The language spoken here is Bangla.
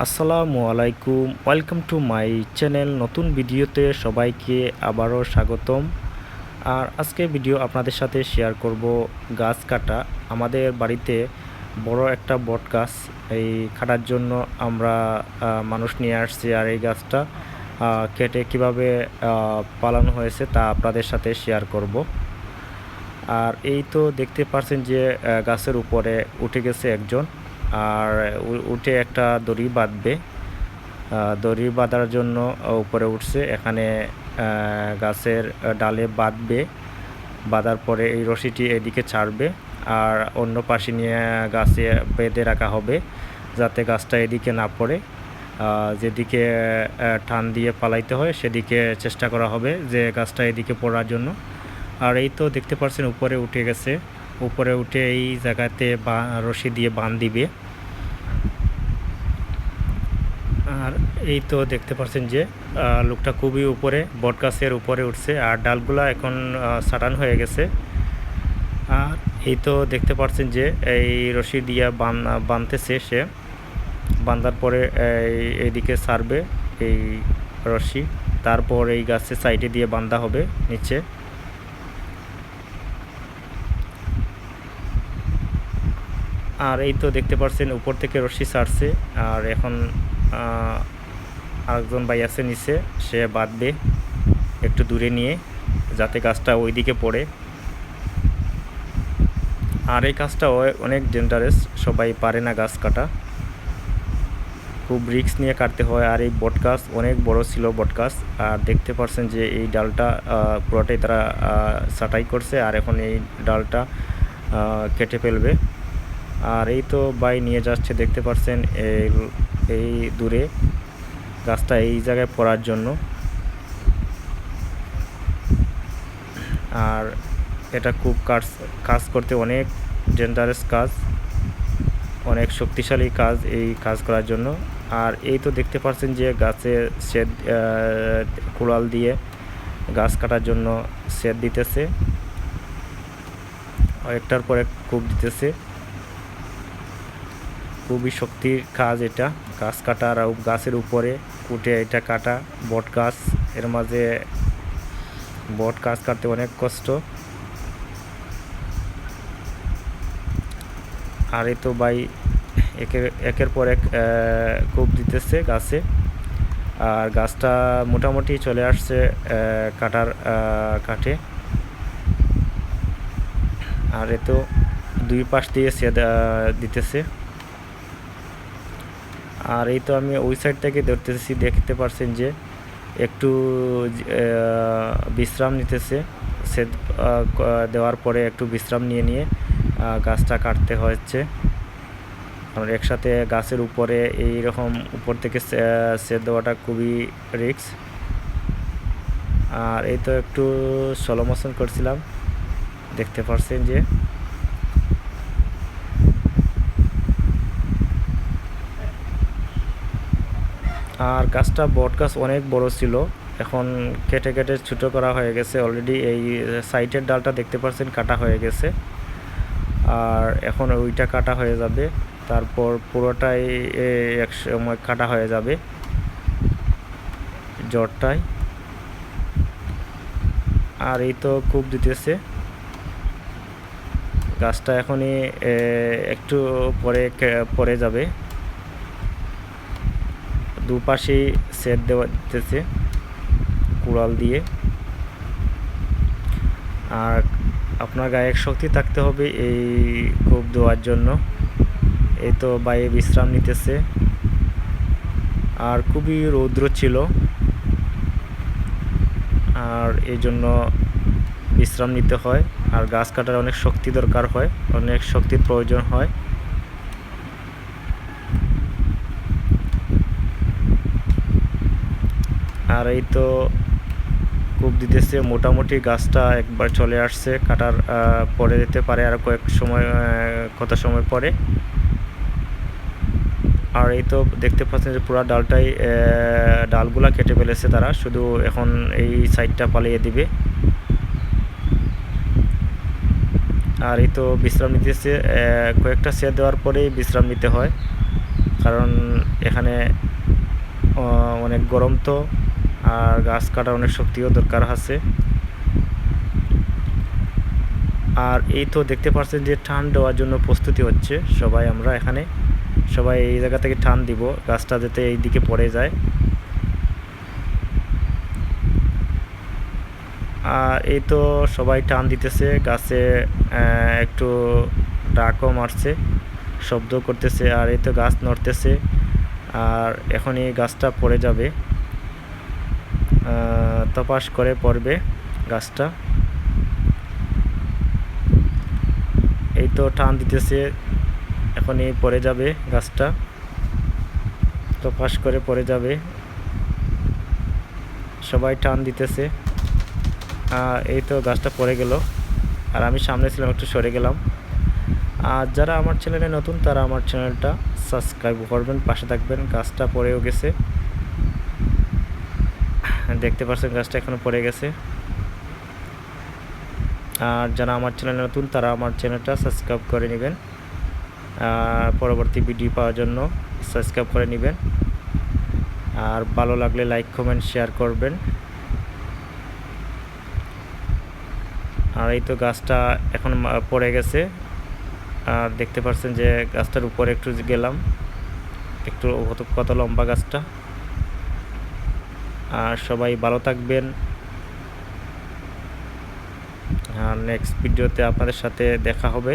আসসালামু আলাইকুম, ওয়েলকাম টু মাই চ্যানেল। নতুন ভিডিওতে সবাইকে আবারও স্বাগতম। আর আজকে ভিডিও আপনাদের সাথে শেয়ার করব গাছ কাটা। আমাদের বাড়িতে বড় একটা বট গাছ, এই কাটার জন্য আমরা মানুষ নিয়ে আসছি। আর এই গাছটা কেটে কিভাবে পালানো হয়েছে তা আপনাদের সাথে শেয়ার করব। আর এই তো দেখতে পাচ্ছেন যে গাছের উপরে উঠে গেছে একজন, আর উঠে একটা দড়ি বাঁধবে। দড়ি বাঁধার জন্য উপরে উঠছে। এখানে গাছের ডালে বাঁধবে, বাঁধার পরে এই রশিটি এদিকে ছাড়বে আর অন্য পাশে নিয়ে গাছে বেঁধে রাখা হবে যাতে গাছটা এদিকে না পড়ে। যেদিকে টান দিয়ে পালাইতে হয় সেদিকে চেষ্টা করা হবে যে গাছটা এদিকে পড়ার জন্য। আর এই তো দেখতে পাচ্ছেন উপরে উঠে গেছে। উপরে উঠে এই জায়গাতে রশি দিয়ে বাঁধ দিবে। আর এই তো দেখতে পাচ্ছেন যে লোকটা খুবই উপরে, বট গাছের উপরে উঠছে আর ডালগুলা এখন সাটান হয়ে গেছে। আর এই তো দেখতে পাচ্ছেন যে এই রশি দিয়ে বাঁধতেছে সে। বাঁধার পরে এইদিকে ছাড়বে এই রশি, তারপর এই গাছের সাইডে দিয়ে বাঁধা হবে নিচে। আর এই তো দেখতে পাচ্ছেন উপর থেকে রশি ছাড়ছে। আর এখন আরেকজন ভাই আছে নিচে, সে বাঁধবে একটু দূরে নিয়ে যাতে গাছটা ওইদিকে পড়ে। আর এই কাজটা অনেক ডেঞ্জারাস, সবাই পারে না গাছ কাটা, খুব রিস্ক নিয়ে কাটতে হয়। আর এই বট গাছ অনেক বড় ছিল বট গাছ। আর দেখতে পাচ্ছেন যে এই ডালটা পুরোটাই তারা ছাঁটাই করছে আর এখন এই ডালটা কেটে ফেলবে। আর এই তো ভাই নিয়ে যাচ্ছে, দেখতে পাচ্ছেন এই দূরে গাছটা এই জায়গায় পড়ার জন্য। আর এটা খুব কাজ করতে অনেক ডেঞ্জারাস কাজ, অনেক শক্তিশালী কাজ এই কাজ করার জন্য। আর এই তো দেখতে পাচ্ছেন যে গাছে সেদ কুড়াল দিয়ে গাছ কাটার জন্য সেদ দিতেছে, একটার পর এক কূপ দিতেছে। খুবই শক্তির কাজ এটা, গাছ কাটা। আর গাছের উপরে উঠে এটা কাটা বট গাছ, এর মাঝে বট গাছ কাটতে অনেক কষ্ট। আর এই তো ভাই একের পর এক কূপ দিতেছে গাছে। আর গাছটা মোটামুটি চলে আসছে কাটার কাটে। আর এ তো দুই পাশ দিয়ে সেদ দিতেছে। আর এই তো আমি ওই সাইড থেকে ধরতেছি, দেখতে পাচ্ছেন যে একটু বিশ্রাম নিতেছে। সেদ দেওয়ার পরে একটু বিশ্রাম নিয়ে গাছটা কাটতে হচ্ছে। কারণ একসাথে গাছের উপরে এই রকম উপর থেকে সেদ দেওয়াটা খুবই রিস্ক। আর এই তো একটু স্লো মোশন করছিলাম, দেখতে পাচ্ছেন যে আর গাছটা বট গাছ অনেক বড় ছিল, এখন কেটে কেটে ছোটো করা হয়ে গেছে অলরেডি। এই সাইডের ডালটা দেখতে পাচ্ছেন কাটা হয়ে গেছে, আর এখন ওইটা কাটা হয়ে যাবে, তারপর পুরোটাই এক সময় কাটা হয়ে যাবে জটটায়। আর এই তো কূপ দিতেছে। গাছটা এখনই একটু পরে যাবে, দুপাশেই সেট দেওয়া দিতেছে কুড়াল দিয়ে। আর আপনার গায়ে শক্তি থাকতে হবে এই কূপ দেওয়ার জন্য। এই তো বাইরে বিশ্রাম নিতেছে। আর খুবই রৌদ্র ছিল, আর এই জন্য বিশ্রাম নিতে হয়। আর গাছ কাটার অনেক শক্তি দরকার হয়, অনেক শক্তির প্রয়োজন হয়। আর এই তো কূপ দিতেছে, মোটামুটি গাছটা একবার চলে আসছে, কাটার পরে যেতে পারে আর কত সময় পরে। আর এই তো দেখতে পাচ্ছেন যে পুরো ডালগুলা কেটে ফেলেছে তারা, শুধু এখন এই সাইডটা পালিয়ে দিবে। আর এই তো বিশ্রাম নিতেছে, কয়েকটা সেদ দেওয়ার পরেই বিশ্রাম নিতে হয়। কারণ এখানে অনেক গরম তো, আর গাছ কাটার অনেক শক্তিও দরকার আছে। আর এই তো দেখতে পাচ্ছেন যে টান দেওয়ার জন্য প্রস্তুতি হচ্ছে সবাই। আমরা এখানে সবাই এই জায়গা থেকে টান দিব গাছটা যাতে এই দিকে পড়ে যায়। আর এই তো সবাই টান দিতেছে, গাছে একটু ডাকও মারছে, শব্দ করতেছে, আর এই তো গাছ নড়তেছে। আর এখন এই গাছটা পড়ে যাবে, তপাস করে পড়বে গাছটা। এই তো টান দিতেছে, এখনই পড়ে যাবে গাছটা, তপাস করে পড়ে যাবে। সবাই টান দিতেছে, এই তো গাছটা পড়ে গেল। আর আমি সামনে ছিলাম, একটু সরে গেলাম। আর যারা আমার চ্যানেলে নতুন তারা আমার চ্যানেলটা সাবস্ক্রাইব করবেন, পাশে থাকবেন। গাছটা পড়েও গেছে, দেখতে পাচ্ছেন গাছটা এখনো পড়ে গেছে। আর যারা আমার চ্যানেলে নতুন তারা আমার চ্যানেলটা সাবস্ক্রাইব করে নেবেন, পরবর্তী ভিডিও পাওয়ার জন্য সাবস্ক্রাইব করে নেবেন। আর ভালো লাগলে লাইক কমেন্ট শেয়ার করবেন। আর এই তো গাছটা এখন পড়ে গেছে। আর দেখতে পাচ্ছেন যে গাছটার উপরে একটু গেলাম, একটু কত লম্বা গাছটা। আর সবাই ভালো থাকবেন। আর নেক্সট ভিডিওতে আপনাদের সাথে দেখা হবে।